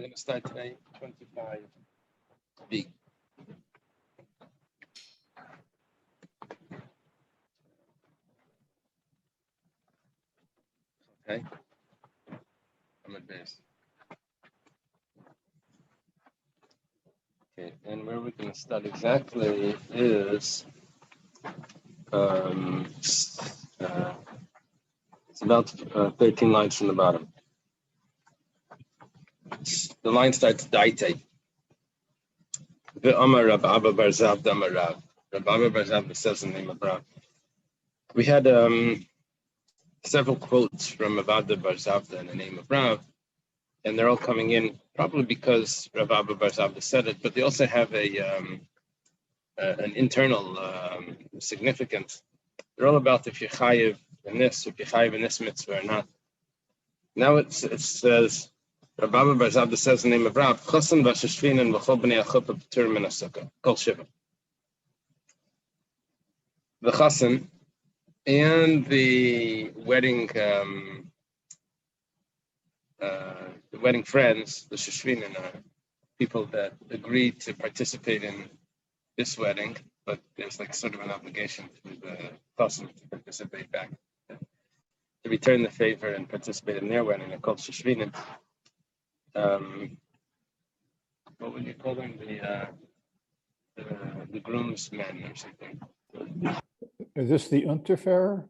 going to start today, 25B. Okay, I'm at base. Okay, and where we're going to start exactly is it's about 13 lines from the bottom. The line starts daite. Ve'amar Rab Abba bar Zabda amar Rav. Rab Abba bar Zabda says the name of Rav. We had several quotes from Rab Abba bar Zabda in the name of Rav, and they're all coming in probably because Rab Abba bar Zabda said it, but they also have an internal significance. They're all about if you're chayiv in this, if you're chayiv in this mitzvah or not. Now it says, Rab Abba bar Zabda says the name of Rav, Chosan v'sheshvin and v'chol b'nei achuppah p'tur min ha'sukkah, kol shiva. The Chosan and the wedding friends, the sheshvin and people that agreed to participate in this wedding, but there's like sort of an obligation to the Chosan to participate back, to return the favor and participate in their wedding. They're called sheshvinim. What would you call them? The groomsmen or something. Is this the Unterfahrer?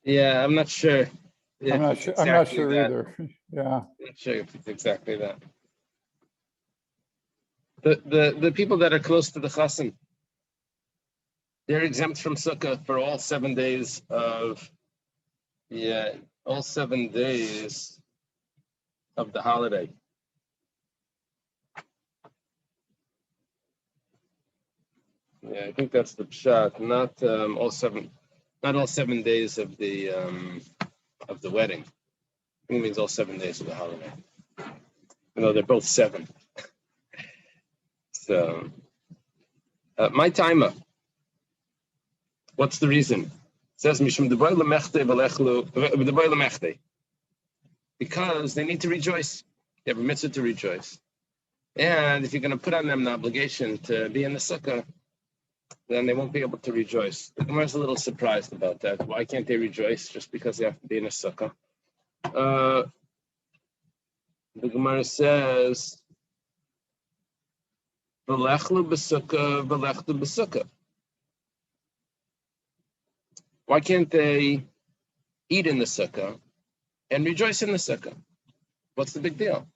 Yeah, I'm not sure. I'm not sure. I'm not sure either. Yeah. I'm not sure if it's exactly that. The people that are close to the Chosan, they're exempt from Sukkah for all 7 days of the holiday. Yeah, I think that's the pshat. Not all 7 days of the wedding. I think it means all 7 days of the holiday. You know, they're both 7. So, my timer. What's the reason? It says Mishum Devoy Lemechte Velechlu Devoy Lemechte. Because they need to rejoice. They have a mitzvah to rejoice. And if you're going to put on them the obligation to be in the sukkah, then they won't be able to rejoice. The Gemara is a little surprised about that. Why can't they rejoice just because they have to be in a sukkah? The Gemara says, "V'lechlu b'sukkah, v'lechlu b'sukkah." Why can't they eat in the sukkah and rejoice in the sukkah? What's the big deal?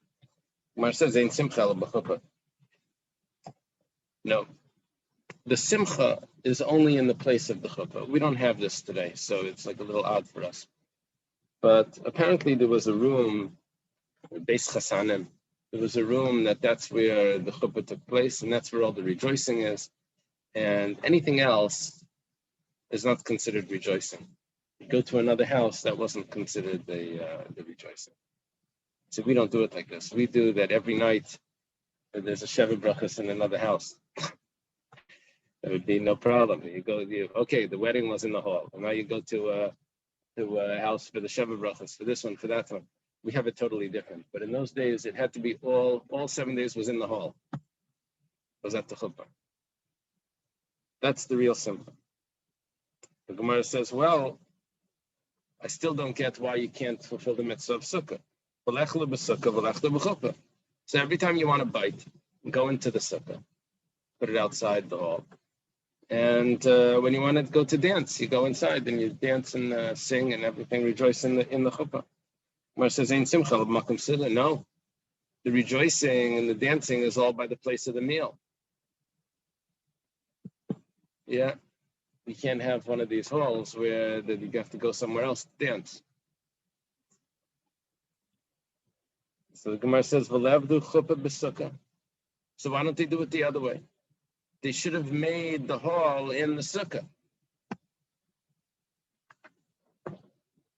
Gemara says, "Ein simcha b'chuppah." No. The simcha is only in the place of the chuppah. We don't have this today, so it's like a little odd for us. But apparently there was a room, Beis Chasanim, there was a room that's where the chuppah took place, and that's where all the rejoicing is. And anything else is not considered rejoicing. You go to another house, that wasn't considered the rejoicing. So we don't do it like this. We do that every night. There's a Sheva Brachas in another house. There would be no problem. Okay, the wedding was in the hall, and now you go to a house for the Sheva Brachas, for this one, for that one. We have it totally different. But in those days, it had to be all 7 days was in the hall. Was at the chuppah. That's the real simcha. The Gemara says, well, I still don't get why you can't fulfill the mitzvah of sukkah. V'lechlu b'sukkah, v'lechlu b'chuppah. So every time you want to bite, go into the sukkah, put it outside the hall. And when you want to go to dance, you go inside and you dance and sing and everything, rejoice in the chuppah. Gemara says, "Ein simcha b'makom sila." No, the rejoicing and the dancing is all by the place of the meal. Yeah, you can't have one of these halls where you have to go somewhere else to dance. So the Gemara says, "V'levdu chuppah b'sukkah." So why don't they do it the other way? They should have made the hall in the sukkah.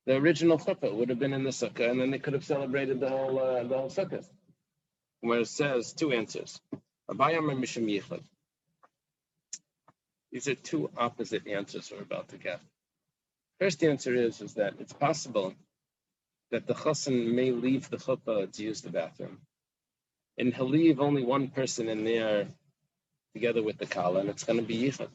The original chuppah would have been in the sukkah, and then they could have celebrated the whole sukkah. Where it says 2 answers. Abayam and Mishum Yichud. These are 2 opposite answers we're about to get. First answer is that it's possible that the chassan may leave the chuppah to use the bathroom. And he'll leave only one person in there together with the kala, and it's going to be yichud.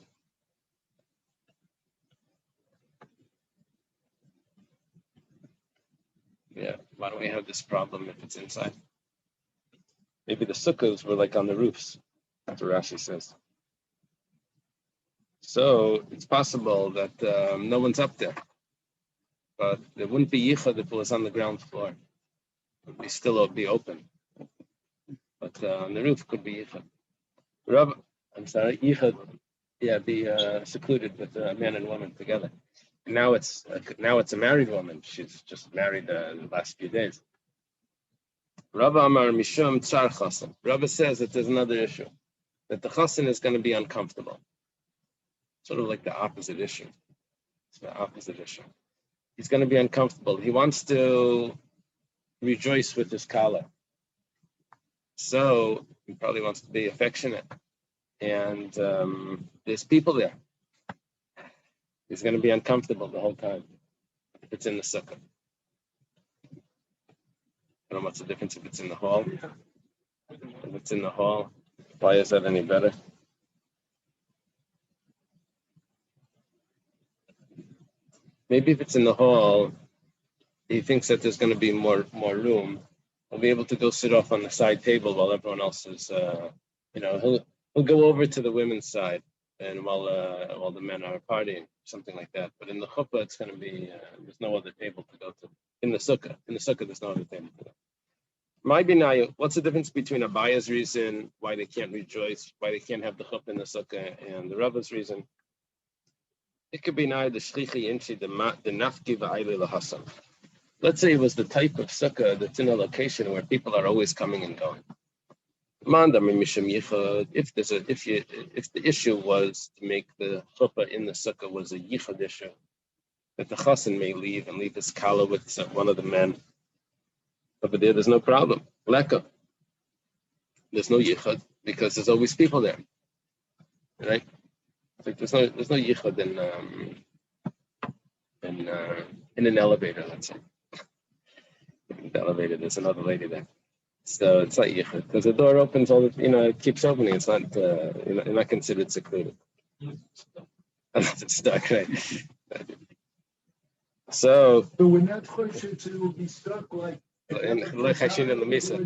Yeah, why don't we have this problem if it's inside? Maybe the sukkahs were like on the roofs. That's what Rashi says. So it's possible that no one's up there, but there wouldn't be yichud if it was on the ground floor. It would be still be open, but on the roof could be yichud. Yichud, yeah, be secluded with a man and woman together. And now it's a married woman. She's just married the last few days. Rabba Amar Mishum Tsar Chassan. Rabba says that there's another issue, that the chassan is going to be uncomfortable. Sort of like the opposite issue. It's the opposite issue. He's going to be uncomfortable. He wants to rejoice with his kala. So he probably wants to be affectionate. And there's people there. He's going to be uncomfortable the whole time if it's in the sukkah. I don't know what's the difference if it's in the hall. If it's in the hall, why is that any better? Maybe if it's in the hall, he thinks that there's going to be more room. He'll be able to go sit off on the side table while everyone else is, he'll go over to the women's side, and while the men are partying, something like that. But in the chuppah, it's going to be there's no other table to go to. In the sukkah, there's no other table to go. My binayu, what's the difference between Abaya's reason why they can't rejoice, why they can't have the chuppah in the sukkah, and the Rabba's reason? It could be now the shlichi inchi the nafki va'ayli lahasan. Let's say it was the type of sukkah that's in a location where people are always coming and going. If the issue was to make the chuppah in the sukkah was a yichud issue, that the chassan may leave and leave his kala with one of the men. But there's no problem. Leka. There's no yichud because there's always people there, right? Like there's no yichud in an elevator. Let's say in the elevator there's another lady there, so it's not yichud because the door opens all the it keeps opening. It's not you're not considered secluded. It's stuck, right? So when that question will be stuck like. And Lechashin and Lamisa.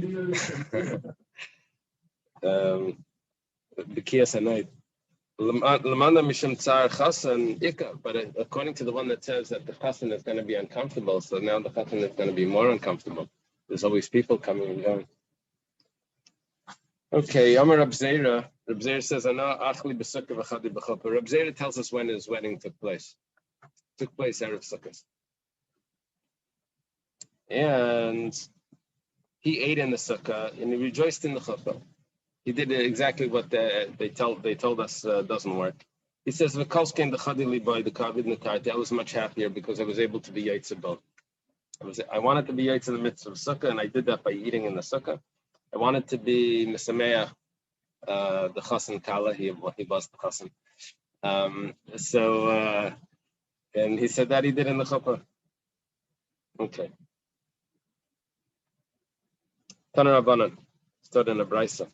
The Kiyas Hanayt. Lamanda Mishum Tsar Chassan Ika, but according to the one that says that the chassan is going to be uncomfortable, so now the chassan is going to be more uncomfortable. There's always people coming and going. Okay, Amar Rab Zera. Rab Zera says, "Ana achli b'sukkah v'chadi b'chuppah." Rab Zera tells us when his wedding took place. Took place Erev Sukkot. And he ate in the sukkah and he rejoiced in the chuppah. He did exactly what they told us doesn't work. He says, I was much happier because I was able to be yaitz both. I wanted to be yaitz in the midst of sukkah, and I did that by eating in the sukkah. I wanted to be misameach the chassan kala. He was the chassan. And he said that he did in the chuppah. Okay. Taner Rabbanan, stood in a brisa.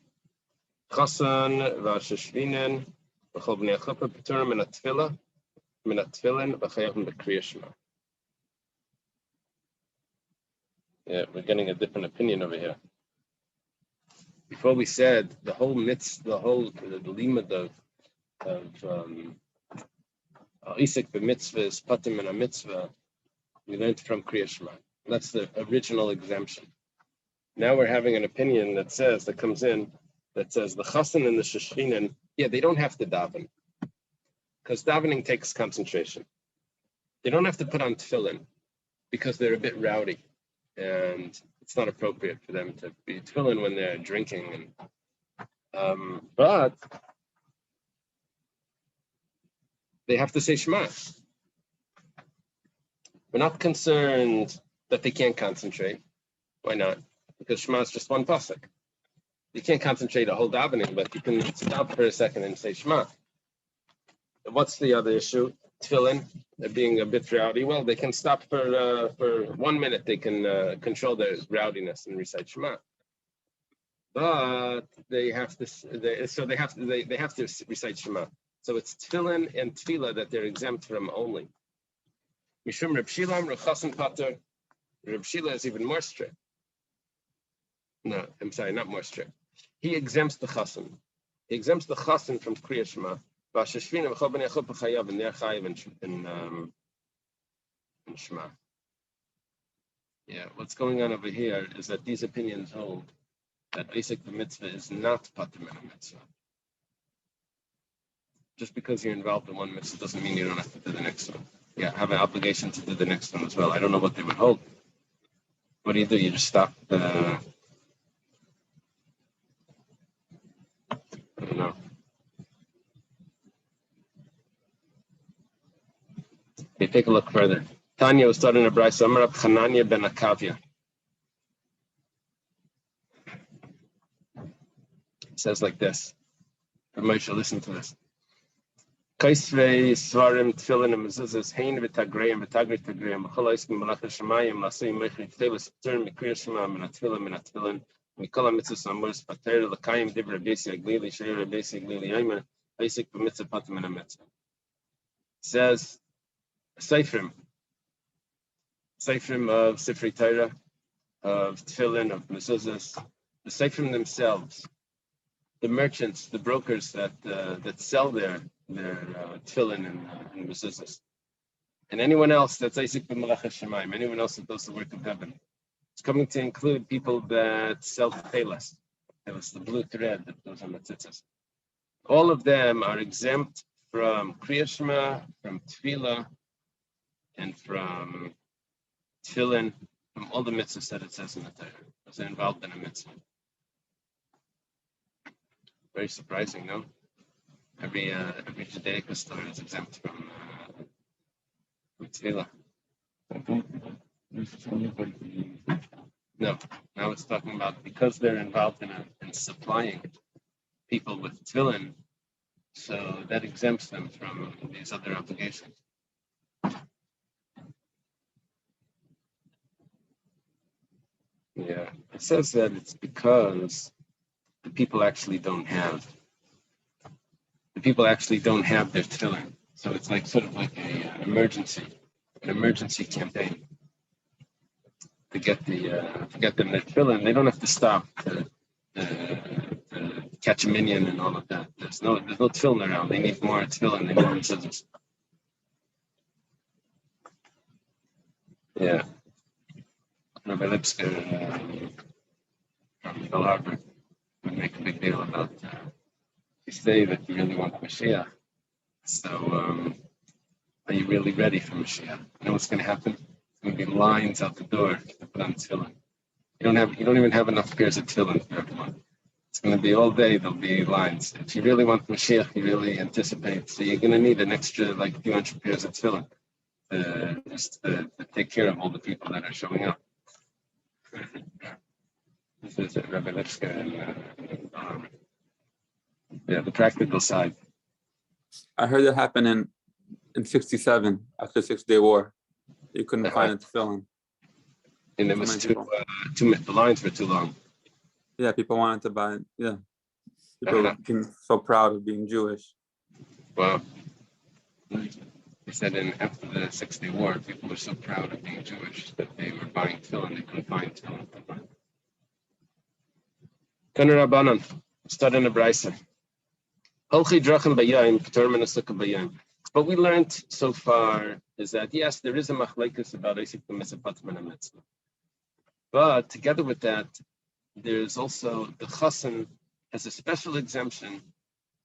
Chassan v'asheshvinen v'chol b'nei chuppah p'turim min atfilin v'chayavim b'kriyas shema. Yeah, we're getting a different opinion over here. Before we said the whole limud of isik b'mitzvah is patim min a mitzvah. We learned from kriyas shema. That's the original exemption. Now we're having an opinion that says the chassan and the sheshchinen, they don't have to daven because davening takes concentration. They don't have to put on tefillin because they're a bit rowdy and it's not appropriate for them to be tefillin when they're drinking. But they have to say Shema. We're not concerned that they can't concentrate. Why not? Because Shema is just one pasuk. You can't concentrate a whole davening, but you can stop for a second and say Shema. What's the other issue? tefillin, they're being a bit rowdy. Well, they can stop for 1 minute. They can control their rowdiness and recite Shema. But they have to. They have to recite Shema. So it's tefillin and tefillah that they're exempt from only. Mishum Reb Shila Rechasim Pater. Reb Shila is even more strict. No, I'm sorry, not more strict. He exempts the chasim. He exempts the chasim from Kriya Shema. And they're chayiv in Shema. Yeah, what's going on over here is that these opinions hold that basic mitzvah is not pater min mitzvah. Just because you're involved in one mitzvah doesn't mean you don't have to do the next one. Yeah, have an obligation to do the next one as well. I don't know what they would hold. What do? You just stop. I don't know. Okay, take a look further. Tanya was taught in a brayso. Amar Rab Chananya ben Akavya. It says like this. Moshe, listen to this. Kaisvei svarim tefillin and mezuzahs hein v'tagreim v'tagre tagreim v'chol ha'iskim malach hashamayim l'asei meichri tefillas turn mikriya shema min atfillin mikol ha'mitzvahs amuris pater l'kayim divrei besi aglili sheir besi aglili yaimer basic b'mitzvah pater min ha'mitzvah. Says Seifrim of Sifrei Torah, of tefillin, of mezuzahs, the Seifrim themselves, the merchants, the brokers that sell their tefillin and mezuzahs, and anyone else that's Isaac b'malach hashamayim, anyone else that does the work of heaven. It's coming to include people that sell telas, the blue thread that goes on the tzitzis. All of them are exempt from Kriya Shema, from tefillah, and from tefillin, from all the mitzvahs that it says in the Torah. Because they're involved in a mitzvah. Very surprising, no? Every Judaica store is exempt from tefillah. No, now it's talking about because they're involved in supplying people with tefillin, so that exempts them from these other obligations. Yeah, it says that it's because the people actually don't have their tefillin. So it's like sort of like an emergency campaign to get them their tefillin. They don't have to stop to catch a minion and all of that. There's no tefillin around. They need more tefillin. They need more scissors. Yeah. Rabbi Lipsker from Bell Harbor would make a big deal about you say that you really want Mashiach. So are you really ready for Mashiach? You know what's going to happen? There's going to be lines out the door to put on tefillin. You don't even have enough pairs of tefillin for everyone. It's going to be all day. There'll be lines. If you really want Mashiach, you really anticipate. So you're going to need an extra like 200 pairs of tefillin just to take care of all the people that are showing up. This is Rabbi Lipsker and the practical side. I heard it happened in 67 after the 6-day war. You couldn't find it to fill in. And it was the lines were too long. Yeah, people wanted to buy it. Yeah. People became so proud of being Jewish. Wow. They said after the 6-day war, people were so proud of being Jewish that they were buying tefillin. They couldn't find tefillin. Kana Rabbanan, start in a brayso. What we learned so far is that yes, there is a machlekes about Isaac the mitzvah mitzvah, but together with that, there's also the chassan has a special exemption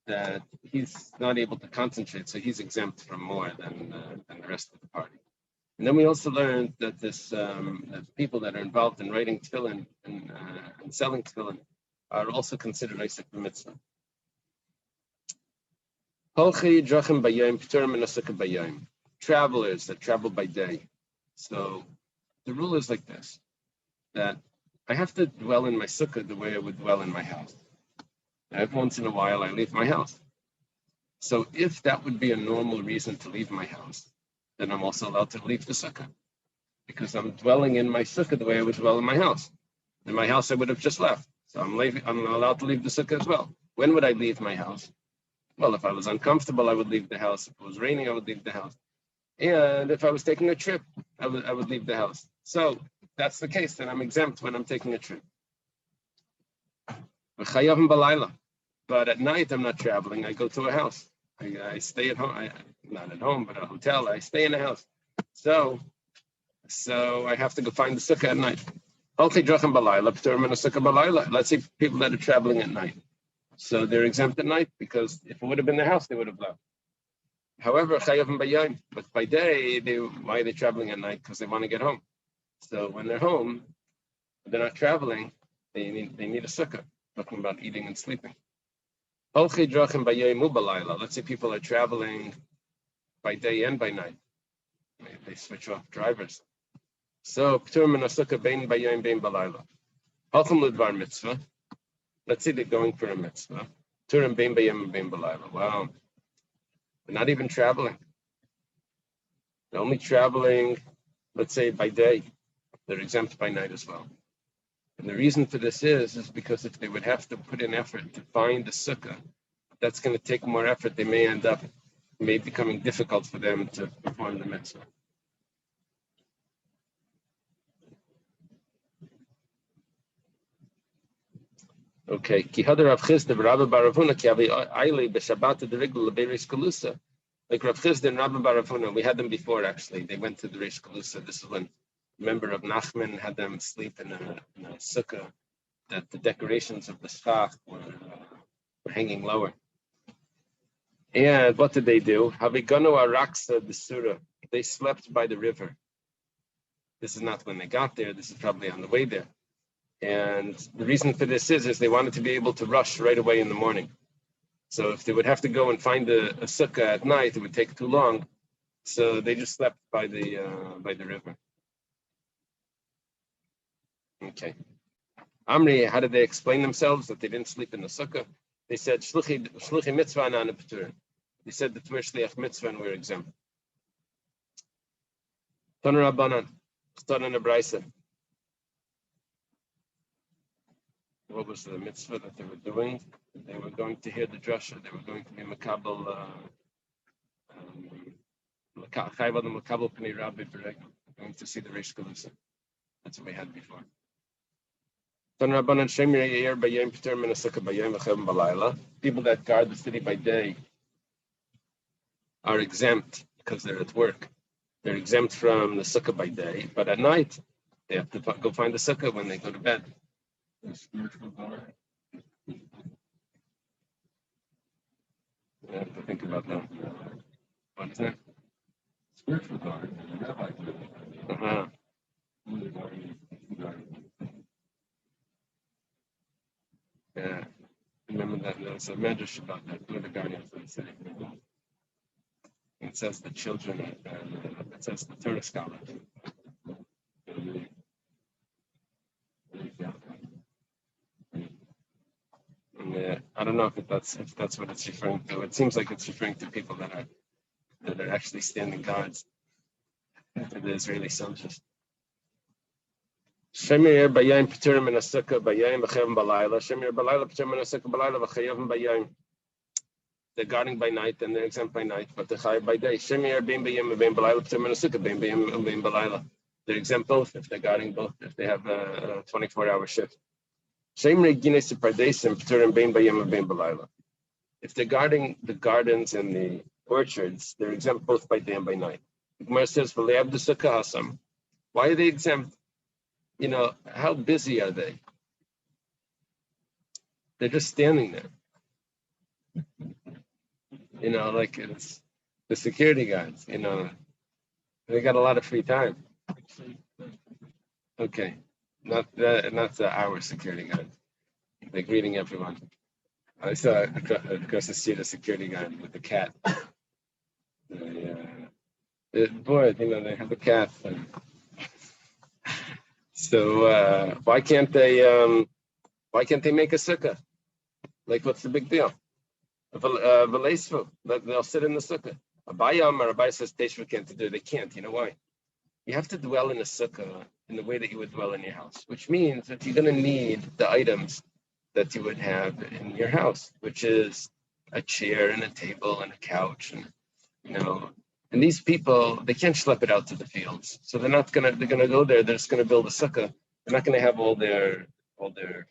that he's not able to concentrate, so he's exempt from more than the rest of the party. And then we also learned that that people that are involved in writing tefillin and selling tefillin are also considered Isaac the mitzvah. Travelers that travel by day. So the rule is like this, that I have to dwell in my sukkah the way I would dwell in my house. Every once in a while I leave my house. So if that would be a normal reason to leave my house, then I'm also allowed to leave the sukkah because I'm dwelling in my sukkah the way I would dwell in my house. In my house, I would have just left. So I'm allowed to leave the sukkah as well. When would I leave my house? Well, if I was uncomfortable, I would leave the house. If it was raining, I would leave the house. And if I was taking a trip, I would leave the house. So if that's the case, then I'm exempt when I'm taking a trip. But at night, I'm not traveling. I go to a house. I stay at home. Not at home, but a hotel. I stay in a house. So I have to go find the sukkah at night. Let's say people that are traveling at night. So they're exempt at night because if it would have been their house, they would have left. However, but by day, why are they traveling at night? Because they want to get home. So when they're home, they're not traveling, they need a sukkah. Talking about eating and sleeping. Let's say people are traveling by day and by night. They switch off drivers. So mitzvah. Let's say they're going for a mitzvah. Wow. They're not even traveling. They're only traveling, let's say, by day. They're exempt by night as well. And the reason for this is because if they would have to put in effort to find the sukkah, that's going to take more effort. They may becoming difficult for them to perform the mitzvah. Okay. Like Rav Chisda and Rabbi Baravuna, we had them before actually. They went to the Reish Kalusa. This is when a member of Nachman had them sleep in a sukkah that the decorations of the schach were hanging lower. And what did they do? Haviganu araksa b'sura. They slept by the river. This is not when they got there. This is probably on the way there. And the reason for this is they wanted to be able to rush right away in the morning. So if they would have to go and find a sukkah at night, it would take too long. So they just slept by the river. Okay. Amri, how did they explain themselves that they didn't sleep in the sukkah? They said shluchi mitzvah ana p'turin. They said that we're shliach mitzvah and we're exempt. Tana Rabbanan, Chtan and Abraisa. What was the mitzvah that they were doing? They were going to hear the drasha. They were going to be makabel pnei rabbi b'regel. Going to see the Reish Kalusa. That's what we had before. People that guard the city by day are exempt because they're at work. They're exempt from the sukkah by day, but at night they have to go find the sukkah when they go to bed. Spiritual guard. I have to think about that. What is that? Spiritual guard. Uh-huh. Yeah. Remember that there's a medrash about that. Who are the guardians of the city? It says the children, it says the Torah scholars. I don't know if that's what it's referring to. It seems like it's referring to people that are actually standing guards to the Israeli soldiers. Shemir bayayim p'turim in a sukkah bayayim v'chayim balayla. Shemir balayla p'turim in a sukkah balayla v'chayim bayayim. They're guarding by night and they're exempt by night, but they're chayav by day. Shemir bein bayayim v'bein balayla p'turim in a sukkah bein bayayim v'bein balayla. They're exempt both if they're guarding both, if they have a 24-hour shift. If they're guarding the gardens and the orchards, they're exempt both by day and by night. The Gemara says, why are they exempt? You know, how busy are they? They're just standing there. You know, like it's the security guards, you know, they got a lot of free time. Okay. Not our security guard. They're greeting everyone. I saw across the street a security guard with a cat. They're bored, you know, they have a cat. So why can't they make a sukkah? Like, what's the big deal? They'll sit in the sukkah. Abai says Teshuvah can't do. They can't. You know why? You have to dwell in a sukkah in the way that you would dwell in your house, which means that you're going to need the items that you would have in your house, which is a chair and a table and a couch, and and these people, they can't schlep it out to the fields, so they're gonna go there. They're just gonna build a sukkah. They're not gonna have all their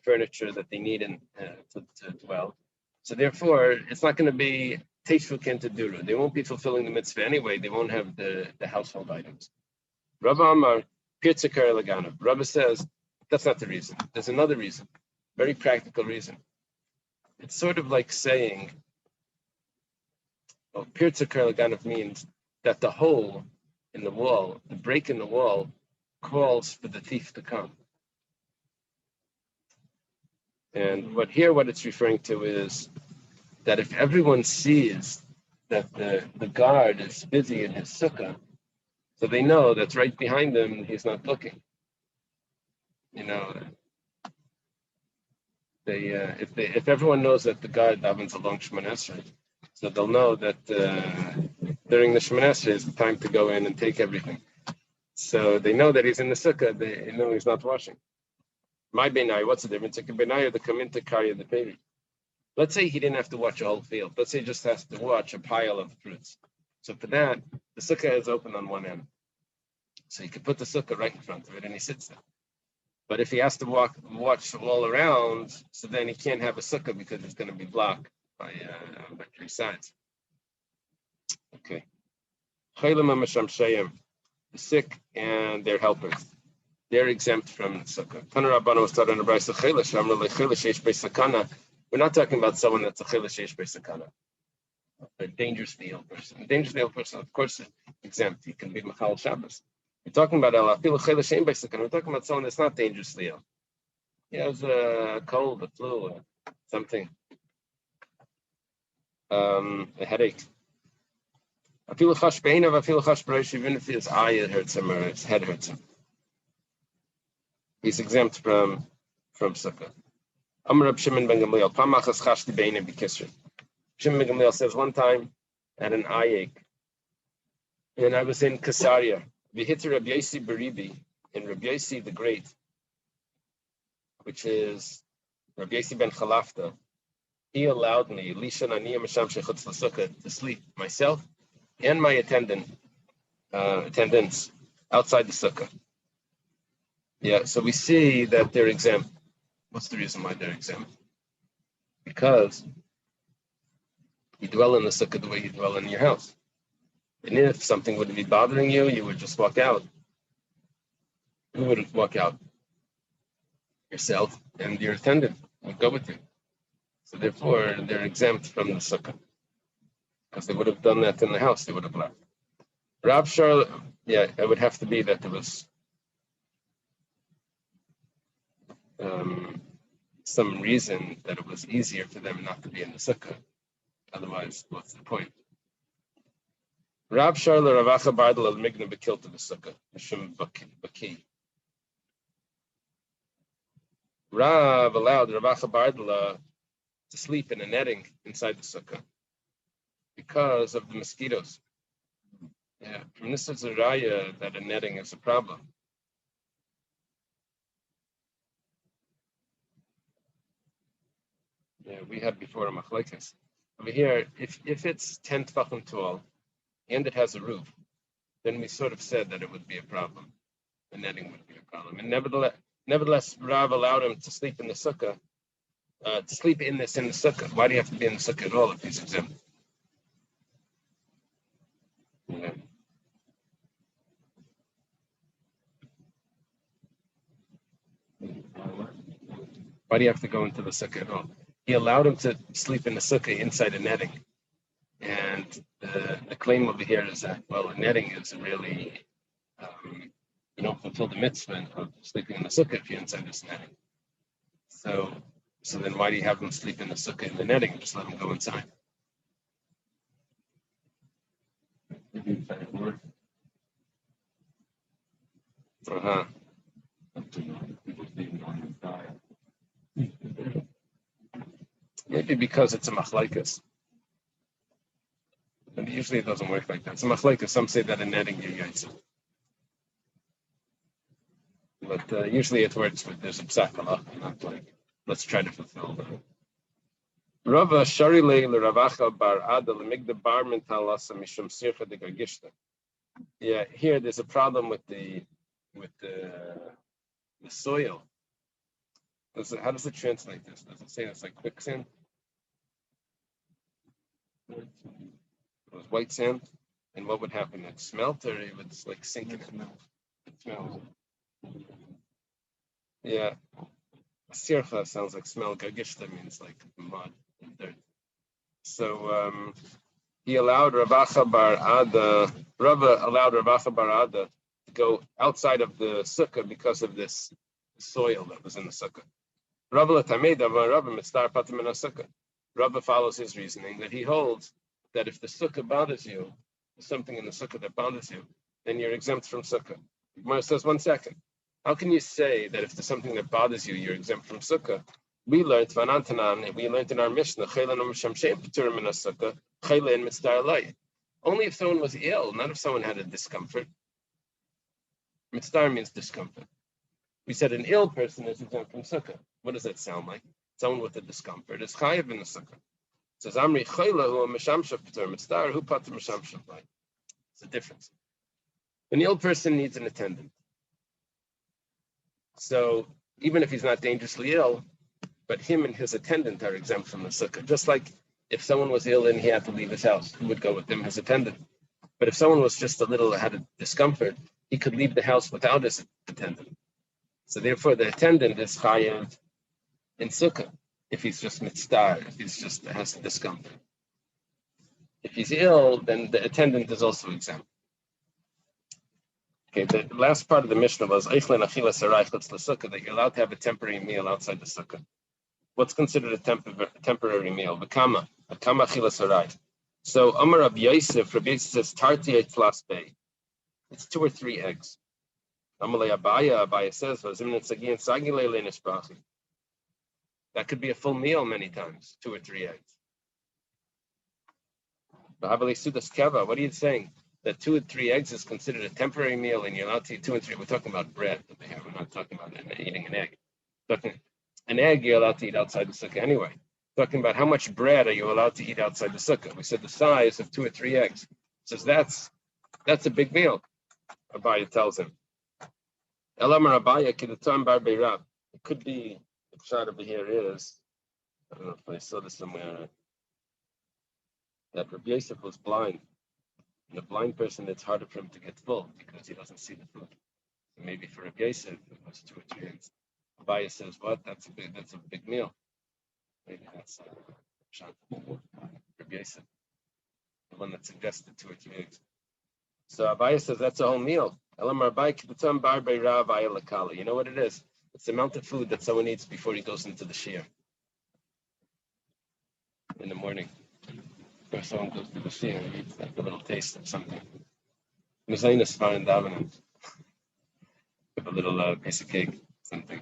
furniture that they need to dwell. So therefore, it's not going to be Teshuvah Kentaduru. They won't be fulfilling the mitzvah anyway. They won't have the household items. Rabba Amar, Pirtzakar Laganav. Rabba says, that's not the reason. There's another reason, very practical reason. It's sort of like saying, well, Pirtzakar Laganav means that the hole in the wall, the break in the wall, calls for the thief to come. And what it's referring to is that if everyone sees that the guard is busy in his sukkah, so they know that's right behind him, he's not looking. If everyone knows that the guard davens along Shemoneh Esrei, so they'll know that during the Shemoneh Esrei is the time to go in and take everything. So they know that he's in the sukkah. They know he's not washing. My benai, what's the difference? It could be benai or the kaminta karya the peri. Let's say he didn't have to watch a whole field. Let's say he just has to watch a pile of fruits. So for that, the sukkah is open on one end. So he could put the sukkah right in front of it and he sits there. But if he has to watch all around, so then he can't have a sukkah because it's going to be blocked by three sides. Okay. The sick and their helpers. They're exempt from the sukkah. We're not talking about someone that's a chila sheish beisakana, a dangerous ill person. A dangerous ill person, of course, is exempt. He can be machal Shabbos. We're talking about afilu chila shein beisakana. We're talking about someone that's not dangerously ill. He has a cold, a flu, something, a headache. Afilu chash beinav, afilu chash b'reish, even if his eye hurts him or his head hurts him, he's exempt from sukkah. Amar Reb Shimon ben Gamliel, Pamachas chashti beina b'kisrin. Shimon ben Gamliel says one time I had an eye ache, and I was in Caesarea. V'hitzer Rabbi Yossi Beribi, and Rabbi Yossi the Great, which is Rabbi Yossi ben Chalafta. He allowed me lishan aniyah masham shechutz l'sukkah to sleep myself and my attendants outside the sukkah. Yeah, so we see that they're exempt. What's the reason why they're exempt? Because you dwell in the sukkah the way you dwell in your house. And if something would be bothering you, you would just walk out. Who would walk out? Yourself and your attendant would go with you. So therefore, they're exempt from the sukkah. Because they would have done that in the house, they would have left. Rav Charlotte, yeah, it would have to be that there was some reason that it was easier for them not to be in the sukkah. Otherwise, what's the point? Rav Charlotte Ravacha Bardal al Migna Bekil to the sukkah. Mishum Baki. Rav allowed Ravacha Bardala to sleep in a netting inside the sukkah because of the mosquitoes. Yeah, from this is a raya that a netting is a problem. Yeah, we had before a machlekes. Over here, if it's 10 tefachim tall and it has a roof, then we sort of said that it would be a problem. The netting would be a problem. And nevertheless, Rav allowed him to sleep in the sukkah, to sleep in the sukkah. Why do you have to be in the sukkah at all if he's exempt? Yeah. Why do you have to go into the sukkah at all? He allowed him to sleep in the sukkah inside a netting. And the claim over here is that, well, a netting is really, you don't fulfill the mitzvah of sleeping in the sukkah if you're inside this netting. So then why do you have them sleep in the sukkah in the netting and just let them go inside? Uh-huh. Maybe because it's a machlaikas. usually it doesn't work like that. So machlekes, some say that in netting you yaitza. But usually it works with there's a psak not like let's try to fulfill that. Rava Shari Leil Ravacha Bar Ada Lemigda Bar Mentalasa Mishum Sircha de Gargishta. Yeah, here there's a problem with the soil. How does it translate this? Does it say it's like quicksand? It was white sand, and what would happen? It smelt, or it would like sink in it? It smells. Yeah, sircha sounds like smell. Gargishta means like mud and dirt. So he allowed Ravacha Bar Ada. Rava allowed Ravacha Bar Ada to go outside of the sukkah because of this soil that was in the sukkah. Rava follows his reasoning that he holds that if the sukkah bothers you, something in the sukkah that bothers you, then you're exempt from sukkah. Gemara says, 1 second. How can you say that if there's something that bothers you, you're exempt from sukkah? We learned in our Mishnah, only if someone was ill, not if someone had a discomfort. Mitzvah means discomfort. We said an ill person is exempt from sukkah. What does that sound like? Someone with a discomfort is chayiv in the sukkah. It says, Amri chayla hu mishamshav patur mitzvah hu patur mishamshav. It's a difference. An ill person needs an attendant. So even if he's not dangerously ill, but him and his attendant are exempt from the sukkah. Just like if someone was ill and he had to leave his house, who would go with him? His attendant. But if someone was just had a discomfort, he could leave the house without his attendant. So therefore, the attendant is chayav in sukkah if he's just mitzvah, if he's just has a discomfort. If he's ill, then the attendant is also exempt. Okay, the last part of the Mishnah was that you're allowed to have a temporary meal outside the sukkah. What's considered a temporary meal? V'kama achilas harai. So Amar Rabbi Yosef says tarti etlas bay. It's 2 or 3 eggs. Amalei Abaya says that could be a full meal many times, 2 or 3 eggs. What are you saying? That 2 or 3 eggs is considered a temporary meal and you're allowed to eat 2 and 3. We're talking about bread. We're not talking about eating an egg. An egg you're allowed to eat outside the sukkah anyway. Talking about how much bread are you allowed to eat outside the sukkah. We said the size of 2 or 3 eggs. Says that's a big meal. Abaya tells him. Elamar Abaya kidatam bar beirav. It could be the shot over here is, I don't know if I saw this somewhere, that Rabbi Yosef was blind. And a blind person, it's harder for him to get full because he doesn't see the food. So maybe for Rabbi Yosef, it was 2 or 3 eggs. Abaya says, what? That's a big meal. Maybe that's Rabbi Yosef, the one that suggested 2 or 3 eggs. So Abaya says that's a whole meal. You know what it is? It's the amount of food that someone eats before he goes into the shiur in the morning. Before someone goes to the shiur, he eats like a little taste of something. Mezainis fine davening. With a little piece of cake, something.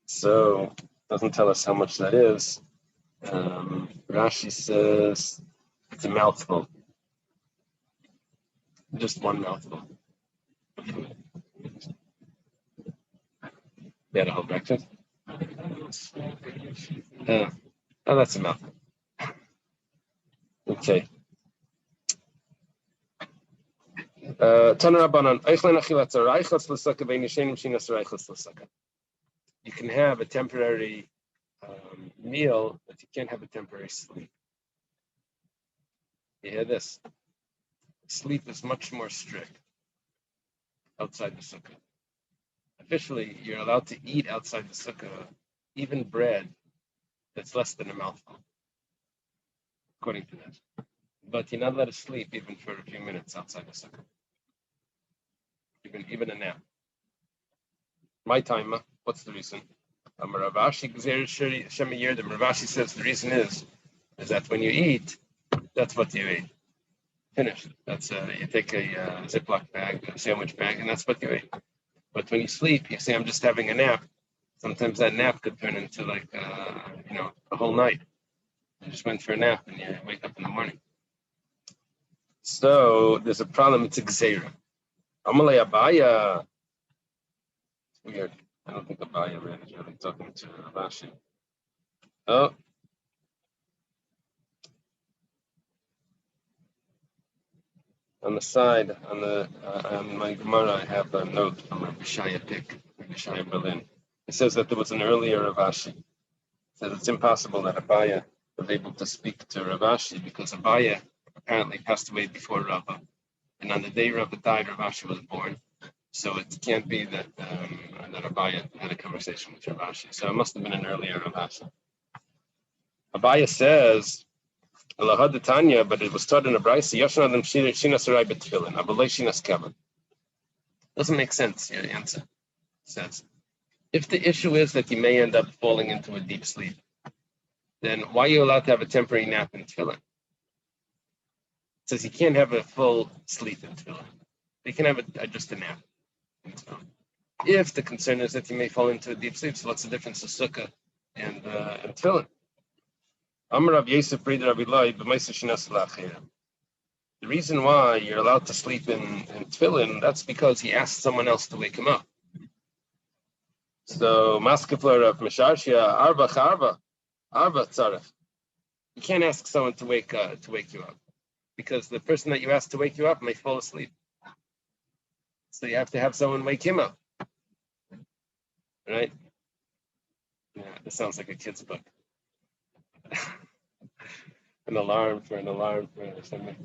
So doesn't tell us how much that is. Rashi says it's a mouthful. Just 1 mouthful. They had a whole breakfast. Oh, that's a mouthful. Okay. You can have a temporary meal, but you can't have a temporary sleep. You hear this? Sleep is much more strict outside the sukkah. Officially, you're allowed to eat outside the sukkah, even bread that's less than a mouthful, according to that. But you're not allowed to sleep even for a few minutes outside the sukkah. Even a nap. My time, what's the reason? Ravashi says the reason is that when you eat, that's what you eat. Finished. That's you take a Ziploc bag, a sandwich bag, and that's what you eat. But when you sleep, you say, I'm just having a nap. Sometimes that nap could turn into like, a whole night. You just went for a nap and you wake up in the morning. So there's a problem. It's a gzeira. Amalei Abaya. Weird. I don't think Abaya is really talking to Rashi. Oh. On the side, on my Gemara, I have a note from Rabbi Shaya Pick, Rabbi Shaya Berlin. It says that there was an earlier Ravashi. It says it's impossible that Abaya was able to speak to Ravashi because Abaya apparently passed away before Rava. And on the day Rava died, Ravashi was born. So it can't be that Abaya had a conversation with Ravashi. So it must have been an earlier Ravashi. Abaya says, Alahad Tanya, but it was taught in a brayse. Yashna them shinas arai betfilin, abalei shinas kavod. Doesn't make sense. Your answer says, if the issue is that you may end up falling into a deep sleep, then why are you allowed to have a temporary nap in tefillin? It says you can't have a full sleep in tefillin. You can have just a nap in tefillin. If the concern is that you may fall into a deep sleep, so what's the difference of sukkah and tefillin? The reason why you're allowed to sleep in tefillin, that's because he asked someone else to wake him up. So, Maskefler of Misharshia, Arba Tzaref. You can't ask someone to wake you up because the person that you asked to wake you up may fall asleep. So you have to have someone wake him up. Right? Yeah, this sounds like a kid's book. An alarm for something.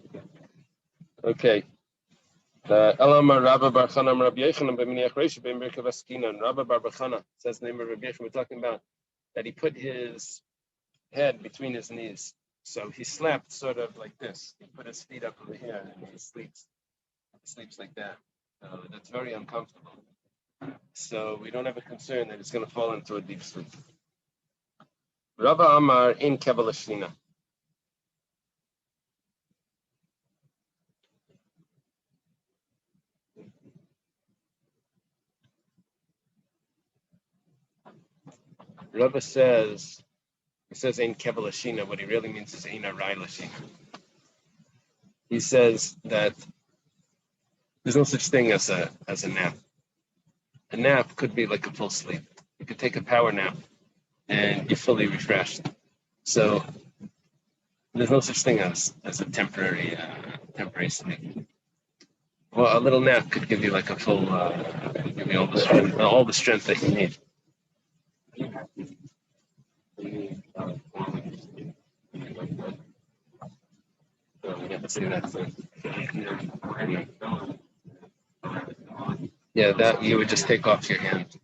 Okay. Elama Rabba Bar Chana Rabbi Yechanan b'miniach reisha b'mirkav askinan. Rabba Bar Chana says the name of Rabbi Yechanan. We're talking about that he put his head between his knees, so he slept sort of like this. He put his feet up over here, and he sleeps like that. That's very uncomfortable. So we don't have a concern that it's going to fall into a deep sleep. Rabba Amar in Kabbalah Shlina. Rabba says, he says in Kabbalah Shina, what he really means is in Arai Lashina. He says that there's no such thing as a nap. A nap could be like a full sleep. You could take a power nap and you're fully refreshed. So there's no such thing as a temporary sleep. Well, a little nap could give you like a full, give you all the strength that you need. Yeah, that you would just take off your hand.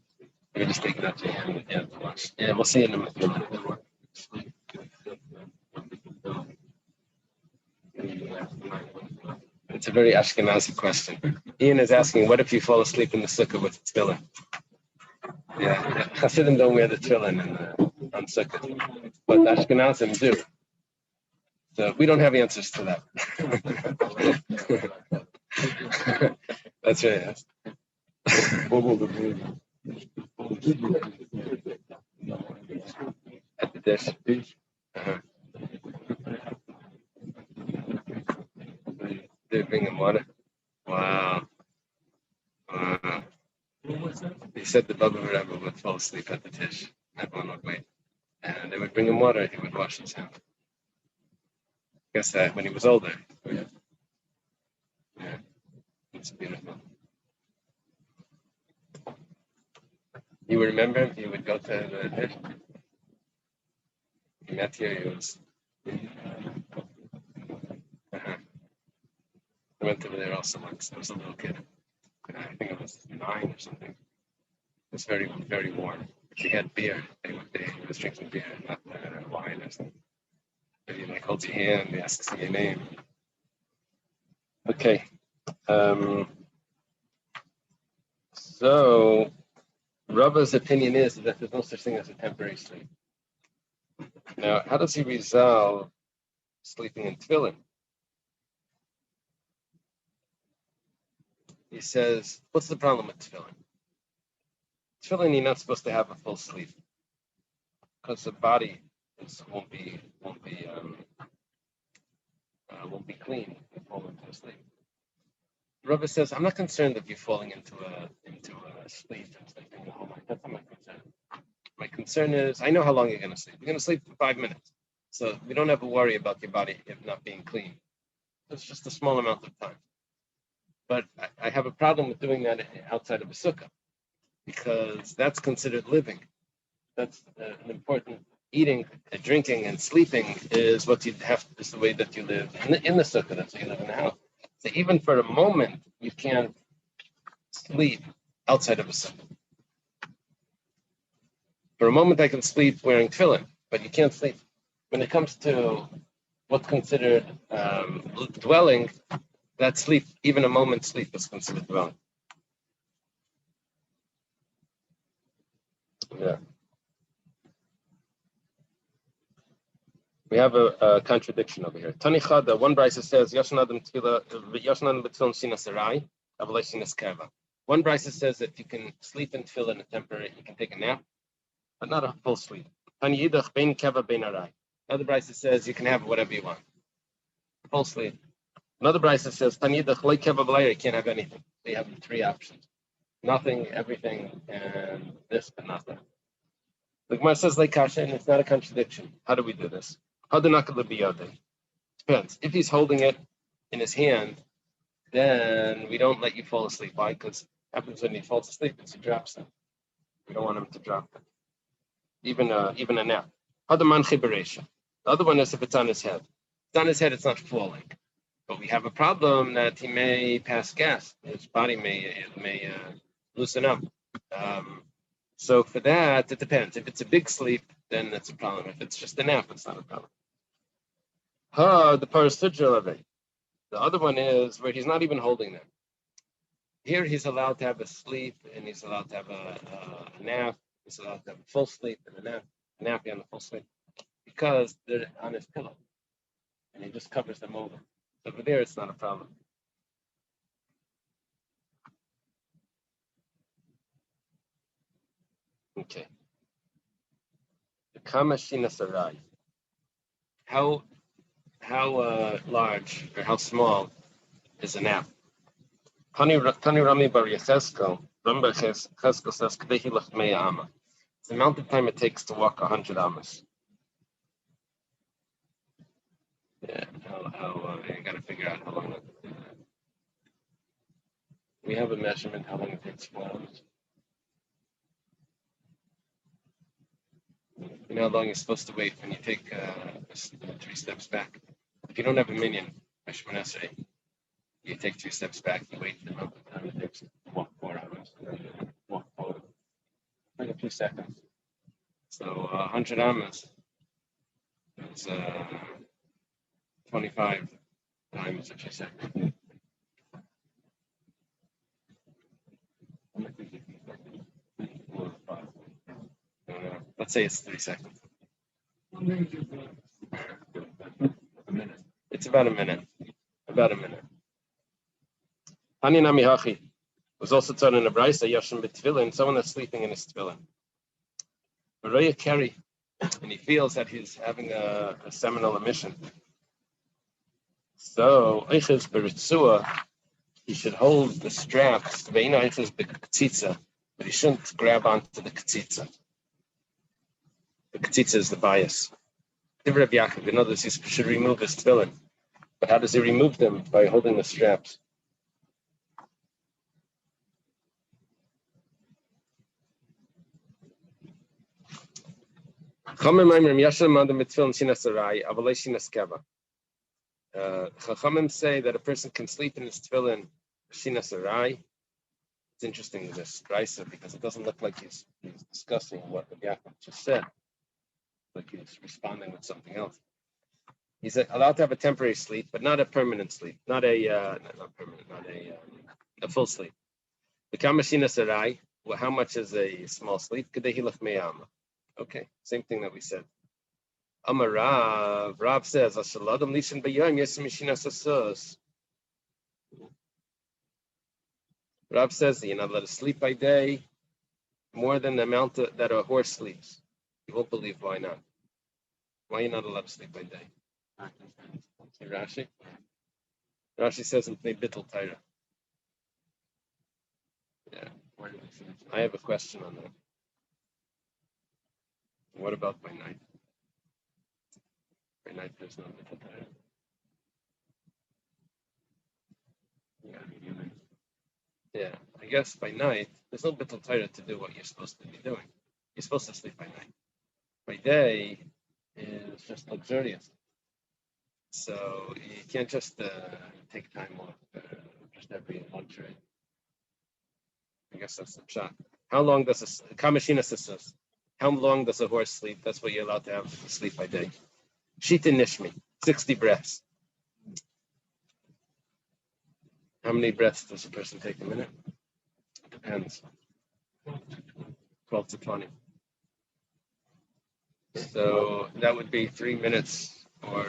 You would just take it off your hand. Yeah, we'll see in a minute. It's a very Ashkenazi question. Ian is asking, what if you fall asleep in the sukkah with tefillin? Yeah, Hasidim don't wear the tefillin on sukkah, but Ashkenazim do. So we don't have answers to that. That's right. At the dish. Uh-huh. They're bringing water. Wow. He said the Baba Rebbe would fall asleep at the dish. Everyone would wait. And they would bring him water, he would wash his hand. I guess that when he was older. Yeah. It's beautiful. You would remember him? He would go to the dish. He met here, he was. Uh-huh. I went over there also once. I was a little kid. I think I was 9 or something. It was very, very warm. He had beer. He was drinking beer, not wine or something. But he like holds your hand, he asks your name. Okay. So Rabba's opinion is that there's no such thing as a temporary sleep. Now, how does he resolve sleeping in tefillin? He says, what's the problem with tefillin? Tefillin, you're not supposed to have a full sleep because the body won't be clean. It fall into a sleep. Rabbi says, I'm not concerned of you falling into a sleep and sleeping the whole night. That's not my concern. My concern is, I know how long you're going to sleep. You're going to sleep for 5 minutes. So we don't have to worry about your body not being clean. It's just a small amount of time. But I have a problem with doing that outside of a sukkah, because that's considered living. That's an important eating, drinking, and sleeping is what you have. Is the way that you live in the sukkah. That's how you live in the house. So even for a moment, you can't sleep outside of a sukkah. For a moment, I can sleep wearing tefillin, but you can't sleep. When it comes to what's considered dwelling, that sleep, even a moment's sleep, is considered dwelling. Yeah. We have a contradiction over here. Tani Chada, one brisa says, Yashanadam B'Tfilin Sinas Arai, Avalei Sinas Keva. One brisa says that you can sleep in tefillin a temporary, you can take a nap, but not a full sleep. Tani Yidach Bein Keva Bein Arai. Another brisa says you can have whatever you want, full sleep. Another brisa says, Tani Yidach Lei Keva B'Layir, you can't have anything. So you have 3 options: nothing, everything, and this, but nothing. The Gemara says like kasha, and it's not a contradiction. How do we do this? Depends. If he's holding it in his hand, then we don't let you fall asleep. Why? Because happens when he falls asleep is he drops them. We don't want him to drop them. Even a nap. The other one is if it's on his head. If it's on his head, it's not falling. But we have a problem that he may pass gas. His body may loosen up. So for that, it depends. If it's a big sleep, then it's a problem. If it's just a nap, it's not a problem. The parasujja. The other one is where he's not even holding them. Here he's allowed to have a sleep, and he's allowed to have a nap. He's allowed to have a full sleep and a nappy on the full sleep, because they're on his pillow, and he just covers them over. So over there, it's not a problem. Okay. The Kamashina Sarai. How large or how small is a nap? Tani Rami Bar Yecheskel, Rami Bar Yecheskel says, K'vehi Lachmei Ama. It's the amount of time it takes to walk 100 amas. Yeah, I got to figure out how long we have a measurement how long it takes 4 hours. You know how long you're supposed to wait when you take 3 steps back. If you don't have a minion, you take 2 steps back, you wait the amount of time it takes to walk 4 hours, and then walk forward. Like a few seconds. So 100 amas is 25 times a few seconds. Let's say it's 3 seconds. A minute. It's about a minute. Hani Nami Hachi was also taught in a brisa, Yashin b'tefillin, someone that's sleeping in his tefillin. Maria Kerry, and he feels that he's having a seminal emission. So, Eiches b'ritzua, he should hold the straps, ve'ina Eiches b'ktzitza, but he shouldn't grab onto the ktzitza. The ktzitza is the bias. Rabbi Yaakov, in others, he should remove his tefillin. But how does he remove them? By holding the straps. Chachamim say that a person can sleep in his tefillin shinas arai. It's interesting this brisa because it doesn't look like he's discussing what the Yaakov just said, like he's responding with something else. He's allowed to have a temporary sleep, but not a permanent sleep, not a full sleep. The kamashinas arai. Well, how much is a small sleep? Okay, same thing that we said. Amar Rav says, Ashaladam Lishan Bayam Yesmishinas Asus. Rav says that you're not allowed to sleep by day more than the amount that a horse sleeps. You won't believe why not. Why are you not allowed to sleep by day? Rashi? Rashi says in Pnei Bittul Taira. Yeah. I have a question on that. What about by night? By night there's no Bittul Taira. Yeah, I guess by night there's no Bittul Taira to do what you're supposed to be doing. You're supposed to sleep by night. By day is just luxurious. So you can't just take time off just every lunch, right? I guess that's the shot. How long does Kamashina says? How long does a horse sleep? That's what you're allowed to have sleep by day. Shita Nishmi, 60 breaths. How many breaths does a person take a minute? Depends. 12 to 20. So that would be 3 minutes or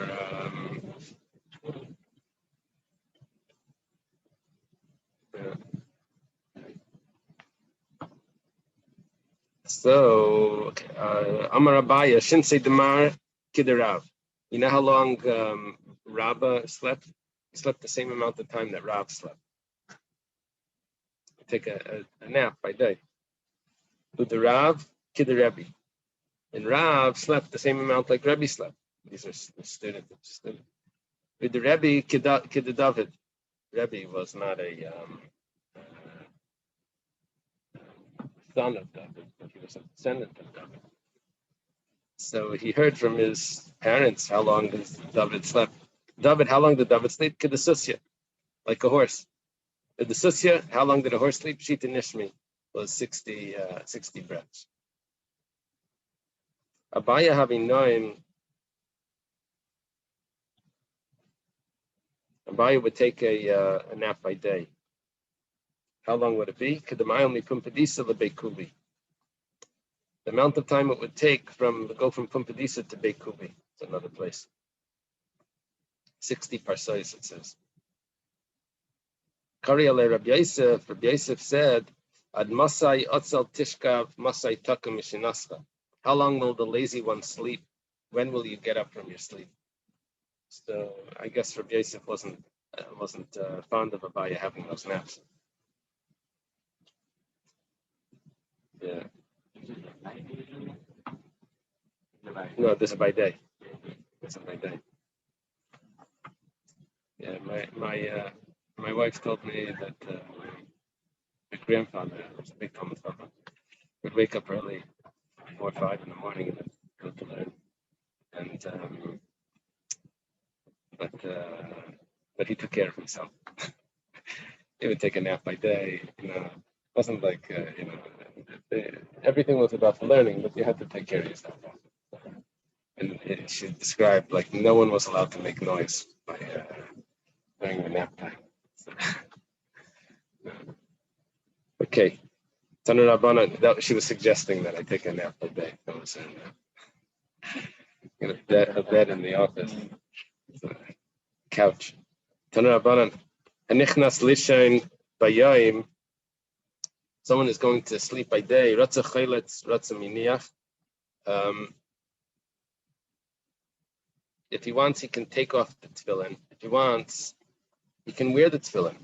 so Amar Abaya, Shinsei Demar Kiderav. You know how long Rabba slept? He slept the same amount of time that Rav slept. Take a nap by day. With the Rav, Kiderebi. And Rav slept the same amount like Rebbe slept. These are students. With the Rebbe, Kidedavid. Rebbe was not a son of David, but he was a descendant of David. So he heard from his parents how long David slept. David, how long did David sleep? Kedesusya, like a horse. The Susya, how long did a horse sleep? Shita Nishmi was 60 breaths. Abaya having known, Abaya would take a nap by day. How long would it be? The amount of time it would take go from Pumpadisa to Beit Kubi. It's another place. 60 parsais, it says. Kari ale Rabbi Yosef said, Ad Masai Otzal Tishkav Masai Taka Mishinascha. How long will the lazy one sleep? When will you get up from your sleep? So I guess Rabbi Yosef wasn't fond of Abaya having those naps. Yeah. No, this is by day. This is by day. Yeah, my wife told me that my grandfather was a big Talmud Chacham. Would wake up early, 4 or 5 in the morning, and go to learn. And but he took care of himself. He would take a nap by day. It wasn't like everything was about the learning, but you had to take care of yourself. And she described like no one was allowed to make noise during the nap time. So, okay. Tanu Rabbana, she was suggesting that I take a nap a day. That was a bed in the office, couch. Tanu Rabbanan, Hanichnas Lishain Bayayim. Someone is going to sleep by day. Ratza Chayletz, Ratza Miniach. If he wants, he can take off the tefillin. If he wants, he can wear the tefillin.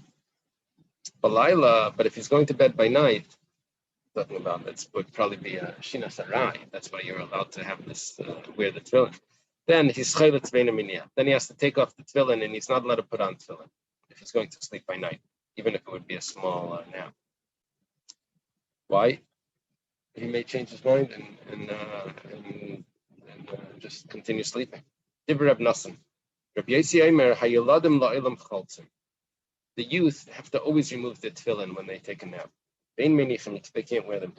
Balayla, but if he's going to bed by night, talking about it would probably be a Shina Sarai. That's why you're allowed to have this wear the tefillin. Then he's chayletz veina miniyah. Then he has to take off the tefillin, and he's not allowed to put on tefillin if he's going to sleep by night, even if it would be a small nap. Why? He may change his mind and just continue sleeping. Dibur Reb Nassim. Rabbi Yossi Omer, hayoladim la'ilam chaltzim. The youth have to always remove their tefillin when they take a nap. They can't wear them.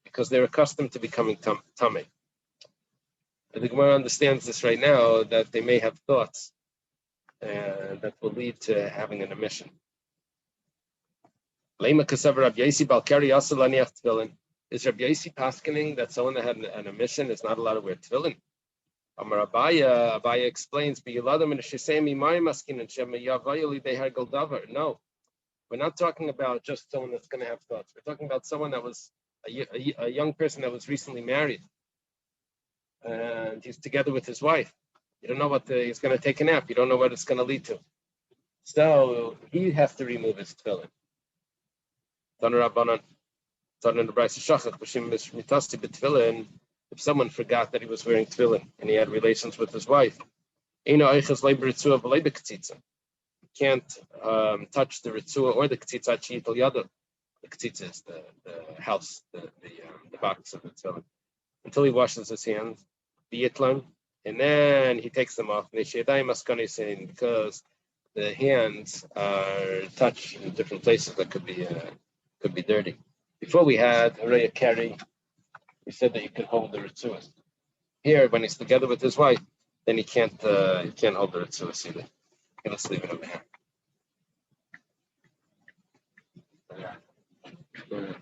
Because they're accustomed to becoming tamei. The Gemara understands this right now, that they may have thoughts that will lead to having an emission. Is Rabbi Yossi paskening that someone that had an emission is not allowed to wear tefillin? Amar Abaya explains, no, we're not talking about just someone that's going to have thoughts. We're talking about someone that was a young person that was recently married, and he's together with his wife. You don't know what he's going to take a nap. You don't know what it's going to lead to. So he has to remove his tefillin. If someone forgot that he was wearing tefillin and he had relations with his wife, he can't touch the ritzua or the k'tzitza chi'it al yado. The k'tzitza is the house, the box of the tefillin, until he washes his hands, and then he takes them off. Because the hands are touched in different places that could be dirty. Before we had Araya Carry, we said that you could hold the ritzuas. Here, when he's together with his wife, then he can't hold the ritzuas either. Okay, let's leave it over here.